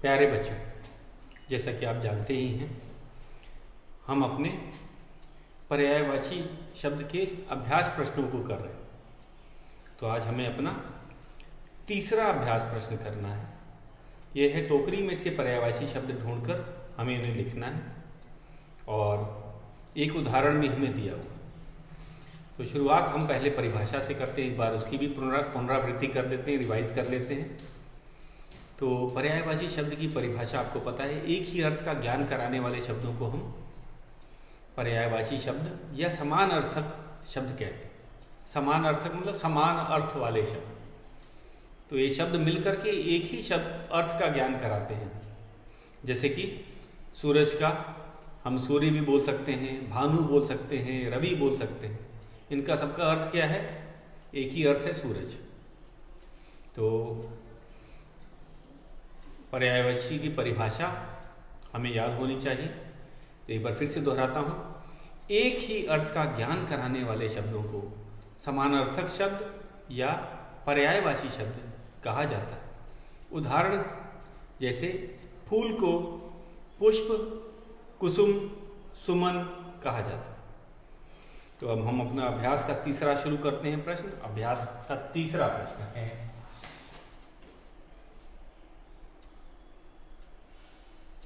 प्यारे बच्चों, जैसा कि आप जानते ही हैं, हम अपने पर्यायवाची शब्द के अभ्यास प्रश्नों को कर रहे हैं। तो आज हमें अपना तीसरा अभ्यास प्रश्न करना है। यह है टोकरी में से पर्यायवाची शब्द ढूंढकर हमें इन्हें लिखना है और एक उदाहरण भी हमें दिया हुआ। तो शुरुआत हम पहले परिभाषा से करते हैं, एक बार उसकी भी पुनरावृत्ति कर देते हैं, रिवाइज कर लेते हैं। तो पर्यायवाची शब्द की परिभाषा आपको पता है, एक ही अर्थ का ज्ञान कराने वाले शब्दों को हम पर्यायवाची शब्द या समान अर्थक शब्द कहते हैं। समान अर्थक मतलब समान अर्थ वाले शब्द। तो ये शब्द मिलकर के एक ही शब्द अर्थ का ज्ञान कराते हैं। जैसे कि सूरज का हम सूर्य भी बोल सकते हैं, भानु बोल सकते हैं, रवि बोल सकते हैं। इनका सबका अर्थ क्या है? एक ही अर्थ है, सूरज। तो पर्यायवाची की परिभाषा हमें याद होनी चाहिए। तो एक बार फिर से दोहराता हूँ, एक ही अर्थ का ज्ञान कराने वाले शब्दों को समानार्थक शब्द या पर्यायवाची शब्द कहा जाता है। उदाहरण जैसे फूल को पुष्प, कुसुम, सुमन कहा जाता है। तो अब हम अपना अभ्यास का तीसरा शुरू करते हैं प्रश्न। अभ्यास का तीसरा प्रश्न है,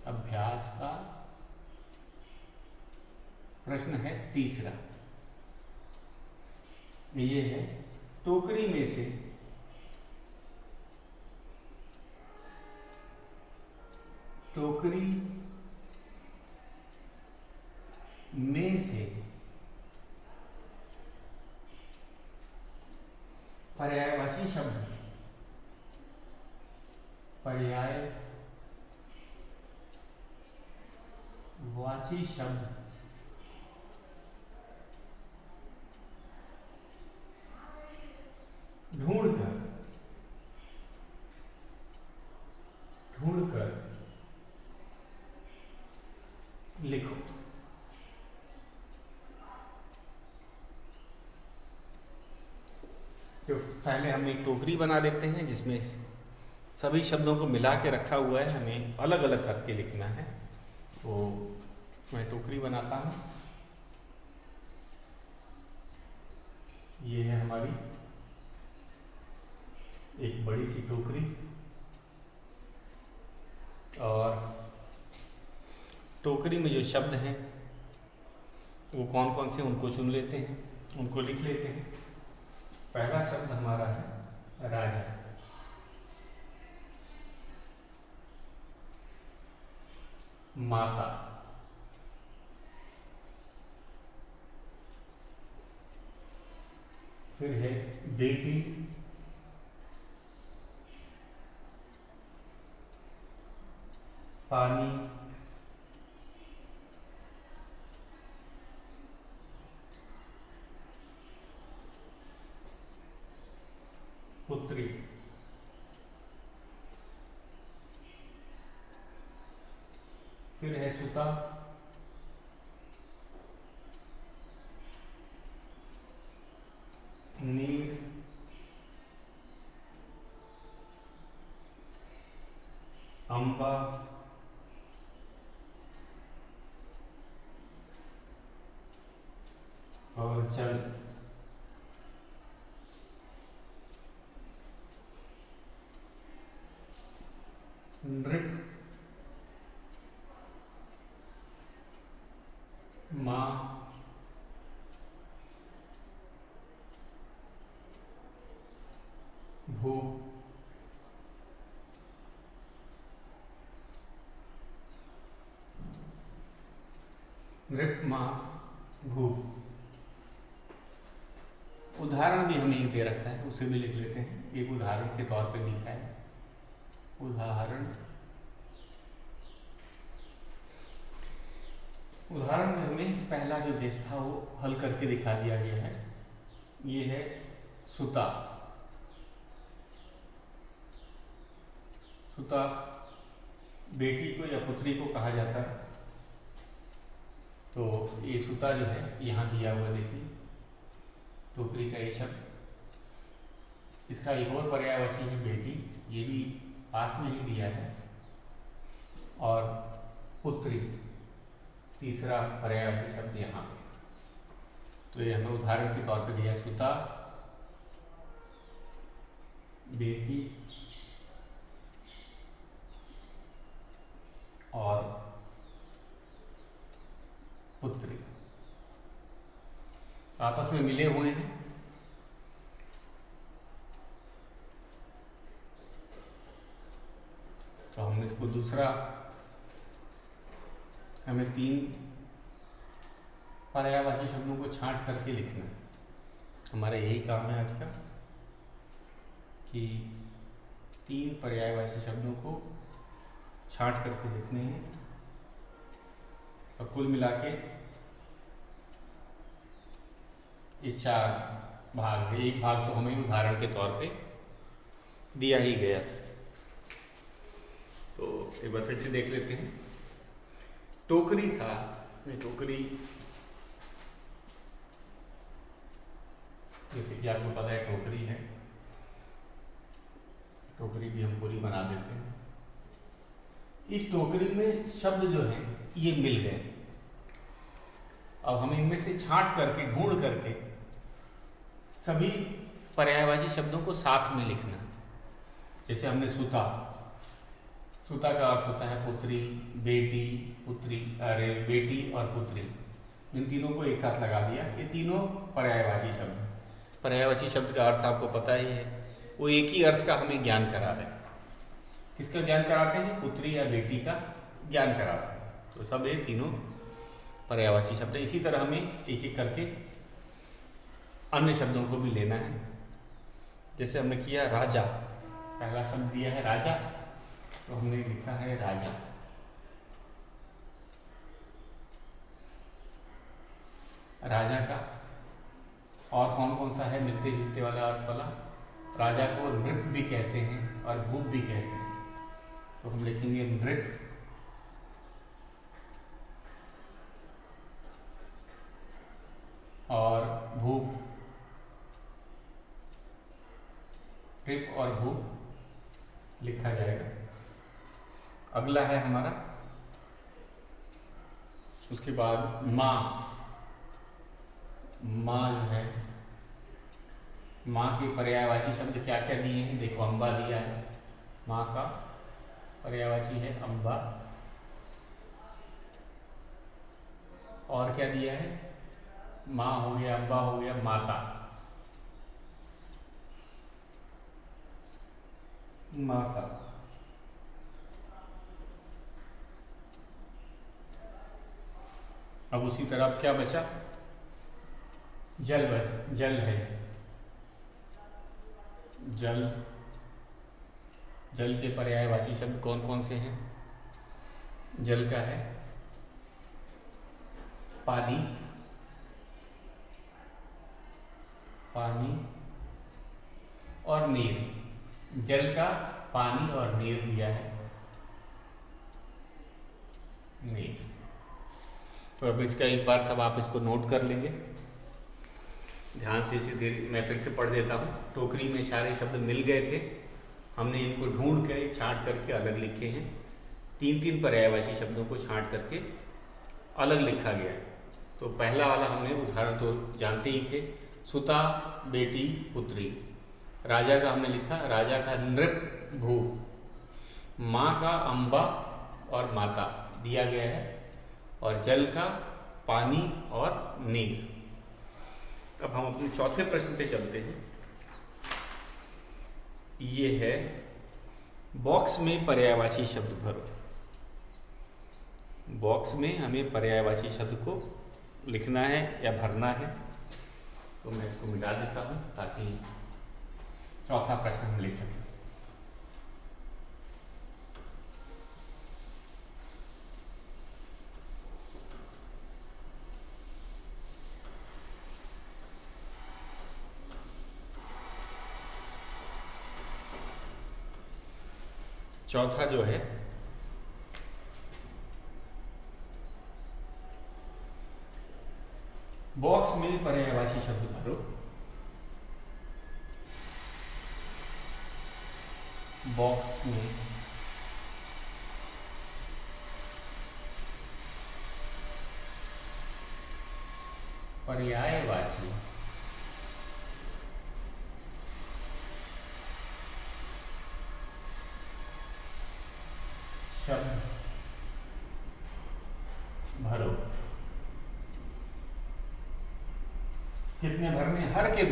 अभ्यास का प्रश्न है तीसरा। ये है टोकरी में से पर्यायवाची शब्द ढूंढकर लिखो। तो पहले हम एक टोकरी बना लेते हैं जिसमें सभी शब्दों को मिला के रखा हुआ है, हमें अलग अलग करके लिखना है। तो मैं टोकरी बनाता हूँ। ये है हमारी एक बड़ी सी टोकरी और टोकरी में जो शब्द हैं वो कौन कौन से उनको चुन लेते हैं, उनको लिख लेते हैं। पहला शब्द हमारा है राजा। माता, फिर है बेटी, पानी, पुत्री, फिर है सुता, नीर, अंबा, और जल। नृप, माँ, भू, नृप, माँ, भू। उदाहरण भी हमें एक दे रखा है, उसे भी लिख लेते हैं। एक उदाहरण के तौर पे लिखा है, उदाहरण में हमें पहला जो देख था वो हल करके दिखा दिया गया है। ये है सुता। सुता बेटी को या पुत्री को कहा जाता है। तो ये सुता जो है यहाँ दिया हुआ देखिए, टोकरी का ये शब्द। इसका एक और पर्यायवाची है बेटी, ये भी पास में ही दिया है। और पुत्री तीसरा पर्यायवाची शब्द यहाँ पे। तो ये हमें उदाहरण के तौर पे दिया है, सुता, बेटी और पुत्री आपस में मिले हुए हैं। तो हम इसको दूसरा, हमें 3 पर्यायवाची शब्दों को छांट करके लिखना है। हमारा यही काम है आज का, कि 3 पर्यायवाची शब्दों को छांट करके लिखने हैं। और कुल मिला के ये 4 भाग है। एक भाग तो हमें उदाहरण के तौर पे दिया ही गया था। तो एक बार फिर से देख लेते हैं। टोकरी था, ये टोकरी जैसे कि आपको पता है टोकरी है, टोकरी भी हम पूरी बना देते हैं। इस टोकरी में शब्द जो हैं ये मिल गए। अब हम इनमें से छांट करके, ढूंढ करके सभी पर्यायवाची शब्दों को साथ में लिखना। जैसे हमने सुता, सुता का अर्थ होता है पुत्री, बेटी, पुत्री, अरे बेटी और पुत्री, इन तीनों को एक साथ लगा दिया। ये तीनों पर्यायवाची शब्द। पर्यायवाची शब्द का अर्थ आपको पता ही है, वो एक ही अर्थ का हमें ज्ञान करा रहे हैं। किसका ज्ञान कराते हैं? पुत्री या बेटी का ज्ञान कराते हैं। तो सब ये तीनों पर्यायवाची शब्द है। इसी तरह हमें एक एक करके अन्य शब्दों को भी लेना है। जैसे हमने किया राजा, पहला शब्द दिया है राजा, तो हमने लिखा है राजा। राजा का और कौन कौन सा है मिलते जुलते वाला अर्थ वाला? राजा को नृप भी कहते हैं और भूप भी कहते हैं। तो हम लिखेंगे नृप और भूप। नृप और भूप लिखा जाएगा। अगला है हमारा, उसके बाद माँ। माँ जो है, माँ के पर्यायवाची शब्द क्या क्या दिए हैं? देखो, अम्बा दिया है, माँ का पर्यायवाची है अम्बा। और क्या दिया है? माँ हो गया, अम्बा हो गया, माता। माता। अब उसी तरह अब क्या बचा? जल जल है, जल। जल के पर्यायवाची शब्द कौन कौन से हैं? जल का है पानी, पानी और नीर। जल का, पानी और नीर दिया है, नीर। तो अब इसका एक बार सब आप इसको नोट कर लेंगे ध्यान से। इसे मैं फिर से पढ़ देता हूँ। टोकरी में सारे शब्द मिल गए थे, हमने इनको ढूंढ के छांट करके अलग लिखे हैं। 3-3 पर्यायवाची शब्दों को छांट करके अलग लिखा गया है। तो पहला वाला हमने उदाहरण तो जानते ही थे, सुता, बेटी, पुत्री। राजा का हमने लिखा, राजा का नृप, भूप। माँ का अम्बा और माता दिया गया है। और जल का पानी और नीर। अब हम अपने चौथे प्रश्न पे चलते हैं। ये है, बॉक्स में पर्यायवाची शब्द भरो। बॉक्स में हमें पर्यायवाची शब्द को लिखना है या भरना है। तो मैं इसको मिटा देता हूं ताकि चौथा प्रश्न हम लिख सकें। चौथा जो है, बॉक्स में पर्यायवाची शब्द भरो। बॉक्स में पर्यायवाची शब्द भरो। कितने भरने? हर के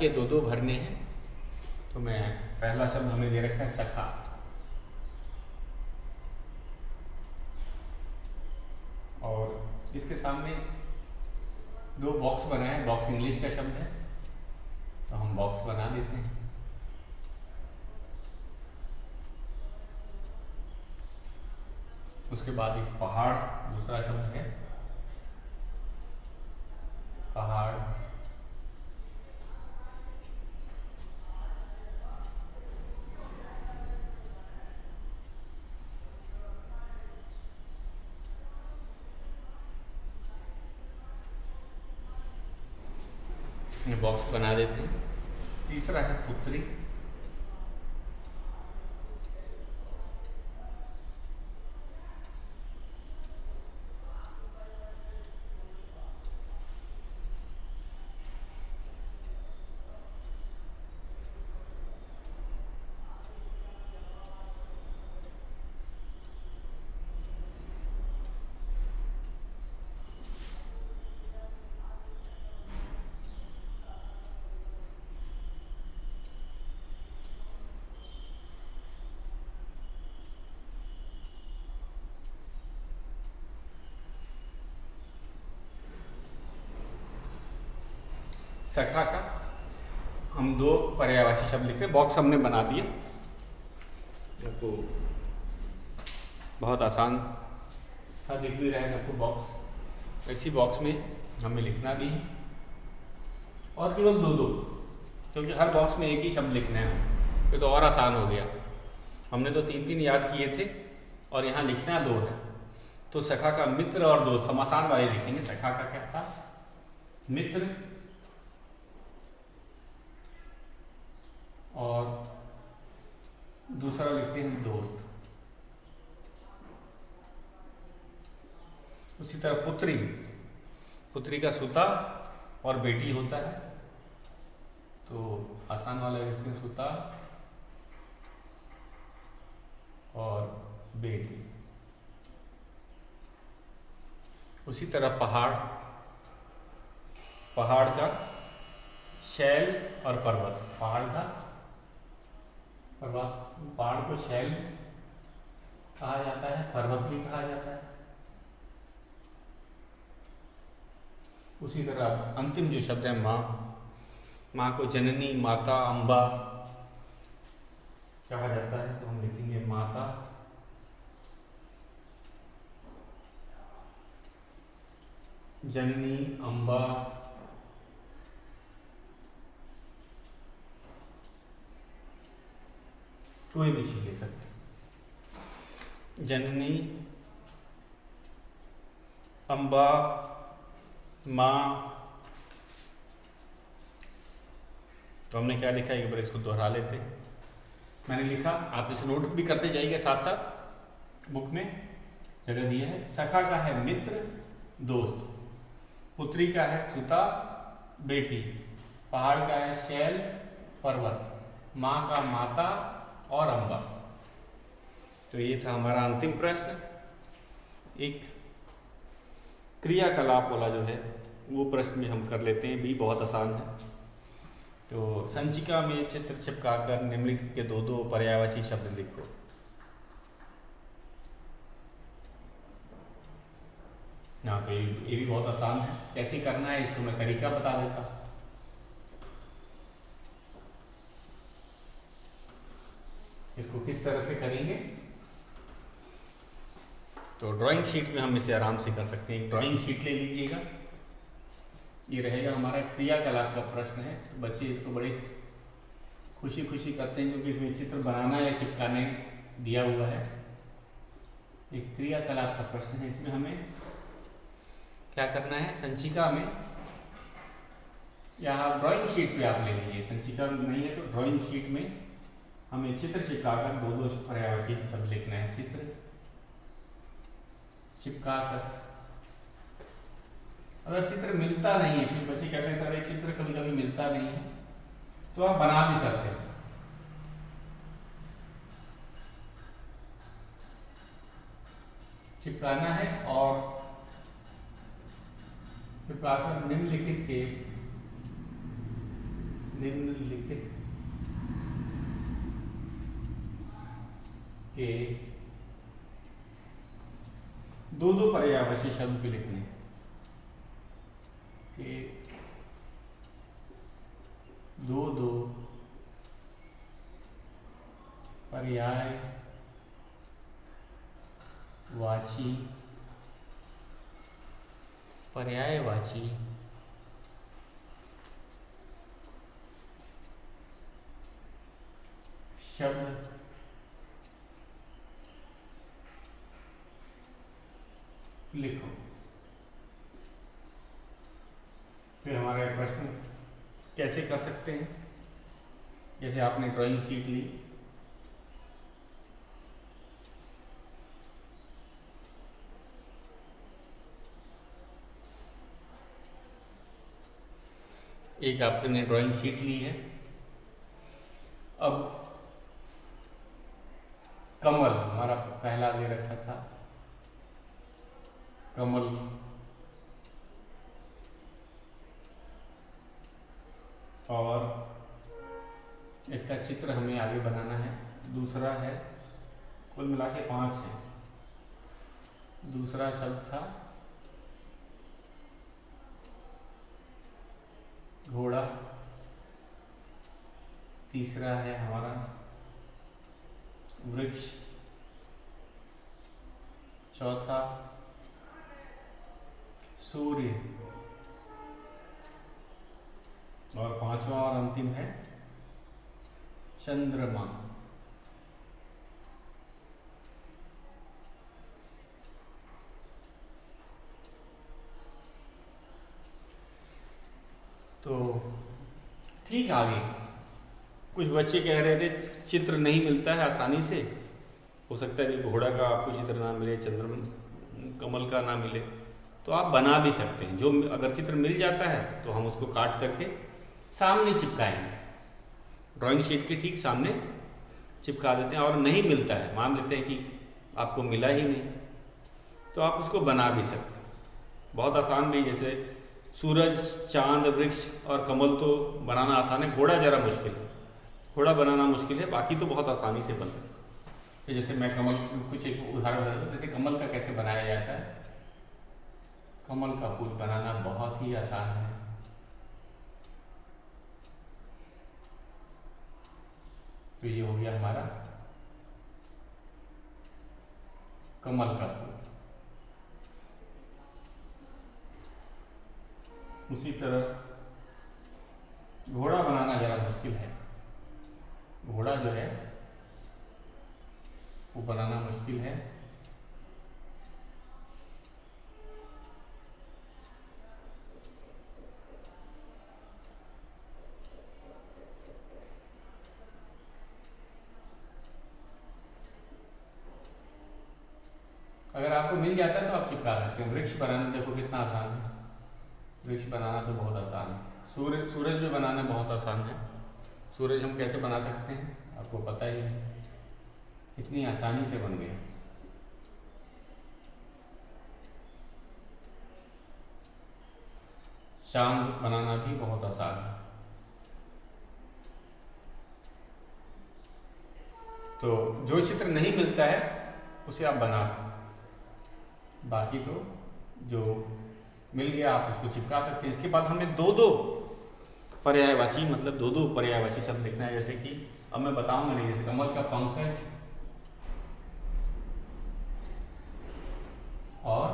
दो भरने हैं। तो मैं पहला शब्द हमें दे रखा है सखा। और इसके सामने दो बॉक्स बनाए हैं। बॉक्स इंग्लिश का शब्द है तो हम बॉक्स बना देते हैं। उसके बाद एक पहाड़ दूसरा शब्द है, पहाड़। बॉक्स बना देते हैं। तीसरा है पुत्री। सखा का हम दो पर्यायवाची शब्द लिख रहे हैं। बॉक्स हमने बना दिया। तो बहुत आसान था, दिख भी रहा है सबको बॉक्स। इसी बॉक्स में हमें लिखना भी है और केवल दो, क्योंकि हर बॉक्स में एक ही शब्द लिखना है। ये तो और आसान हो गया। हमने तो 3 याद किए थे और यहाँ लिखना 2 है। तो सखा का मित्र और दोस्त हम आसान वाले लिखेंगे। सखा का क्या था? मित्र और दूसरा लिखते हैं दोस्त। उसी तरह पुत्री, पुत्री का सुता और बेटी होता है तो आसान वाला लिखते हैं सुता और बेटी। उसी तरह पहाड़, पहाड़ का शैल और पर्वत। पहाड़ का पर्वत, पहाड़ को शैल कहा जाता है, पर्वत भी कहा जाता है। उसी तरह अंतिम जो शब्द है माँ, माँ को जननी, माता, अम्बा कहा जाता है तो हम लिखेंगे माता, जननी, अम्बा, कोई भी चीज ले सकते हैं। जननी, अम्बा, माँ। तो हमने क्या लिखा है, एक बार इसको दोहरा लेते हैं। मैंने लिखा, आप इसे नोट भी करते जाइएगा साथ साथ। बुक में जगह दिया है। सखा का है मित्र, दोस्त। पुत्री का है सुता, बेटी। पहाड़ का है शैल, पर्वत। माँ का माता और अम्बा। तो ये था हमारा अंतिम प्रश्न। एक क्रियाकलाप वाला जो है वो प्रश्न में हम कर लेते हैं, भी बहुत आसान है। तो संचिका में चित्र चिपकाकर निम्नलिखित के 2 पर्यायवाची शब्द लिखो। यहाँ पे ये भी बहुत आसान है। कैसे करना है इसको मैं तरीका बता देता हूँ। इसको किस तरह से करेंगे, तो ड्राइंग शीट में हम इसे आराम से कर सकते हैं। एक ड्राइंग शीट ले लीजिएगा। ये रहेगा हमारा क्रियाकलाप का प्रश्न है। तो बच्चे इसको बड़े खुशी खुशी करते हैं क्योंकि इसमें चित्र बनाना या चिपकाने दिया हुआ है। एक क्रियाकलाप का प्रश्न है। इसमें हमें क्या करना है, संचिका में या ड्राइंग शीट पे आप ले लीजिए। संचिका नहीं है तो ड्राइंग शीट में हमें चित्र चिपकाकर 2 पर्यायवाची शब्द लिखना है। चित्र चिपकाकर अगर चित्र मिलता नहीं है, क्योंकि बच्चे कहते हैं सर एक चित्र कभी कभी मिलता नहीं है, तो आप बना भी सकते हैं। चिपकाना है और चिपकाकर निम्नलिखित के दो पर्यायवाची शब्द भी लिखने के दो पर्यायवाची शब्द लिखो। फिर हमारा प्रश्न कैसे कर सकते हैं, जैसे आपने ड्राइंग शीट ली, एक आपने ड्राइंग शीट ली है। अब कमल हमारा पहला दे रखा था, कमल और इसका चित्र हमें आगे बनाना है। दूसरा है, कुल मिला के 5 है। दूसरा शब्द था घोड़ा, तीसरा है हमारा वृक्ष, चौथा सूर्य और पांचवा और अंतिम है चंद्रमा। तो ठीक, आगे कुछ बच्चे कह रहे थे चित्र नहीं मिलता है आसानी से, हो सकता है कि घोड़ा का आपको चित्र ना मिले, कमल का ना मिले, तो आप बना भी सकते हैं। जो अगर चित्र मिल जाता है तो हम उसको काट करके सामने चिपकाएंगे, ड्राइंग शीट के ठीक सामने चिपका देते हैं। और नहीं मिलता है, मान लेते हैं कि आपको मिला ही नहीं, तो आप उसको बना भी सकते हैं। बहुत आसान भी, जैसे सूरज, चांद, वृक्ष और कमल तो बनाना आसान है, घोड़ा जरा मुश्किल है, घोड़ा बनाना मुश्किल है, बाकी तो बहुत आसानी से बन सकता है। जैसे मैं कमल कुछ एक उदाहरण बताता हूँ, जैसे कमल का कैसे बनाया जाता है। कमल का फूल बनाना बहुत ही आसान है। तो ये हो गया हमारा कमल का फूल। उसी तरह घोड़ा बनाना जरा मुश्किल है, घोड़ा जो है वो बनाना मुश्किल है। अगर आपको मिल जाता है तो आप चिपका सकते हैं। वृक्ष बनाना देखो कितना आसान है, वृक्ष बनाना तो बहुत आसान है। सूरज भी बनाना बहुत आसान है। सूरज हम कैसे बना सकते हैं आपको पता ही है, कितनी आसानी से बन गया। चांद बनाना भी बहुत आसान है। तो जो चित्र नहीं मिलता है उसे आप बना सकते हैं, बाकी तो जो मिल गया आप उसको चिपका सकते हैं। इसके बाद हमें दो पर्यायवाची, मतलब दो पर्यायवाची शब्द लिखना है। जैसे कि अब मैं बताऊंगा नहीं, जैसे कमल का पंकज और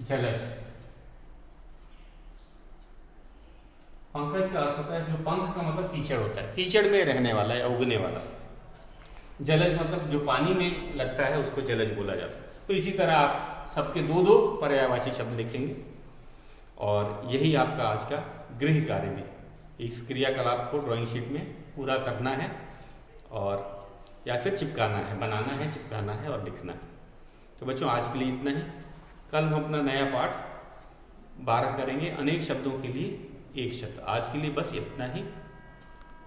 जलज। पंकज का अर्थ होता है, जो पंख का मतलब कीचड़ होता है, कीचड़ में रहने वाला है, उगने वाला। जलज मतलब जो पानी में लगता है उसको जलज बोला जाता है। तो इसी तरह आप सबके दो पर्यायवाची शब्द लिखेंगे और यही आपका आज का गृह कार्य भी। इस क्रियाकलाप को ड्राइंग शीट में पूरा करना है और या फिर चिपकाना है, बनाना है, चिपकाना है और लिखना है। तो बच्चों आज के लिए इतना ही। कल हम अपना नया पाठ 12 करेंगे अनेक शब्दों के लिए एक शब्द। आज के लिए बस इतना ही।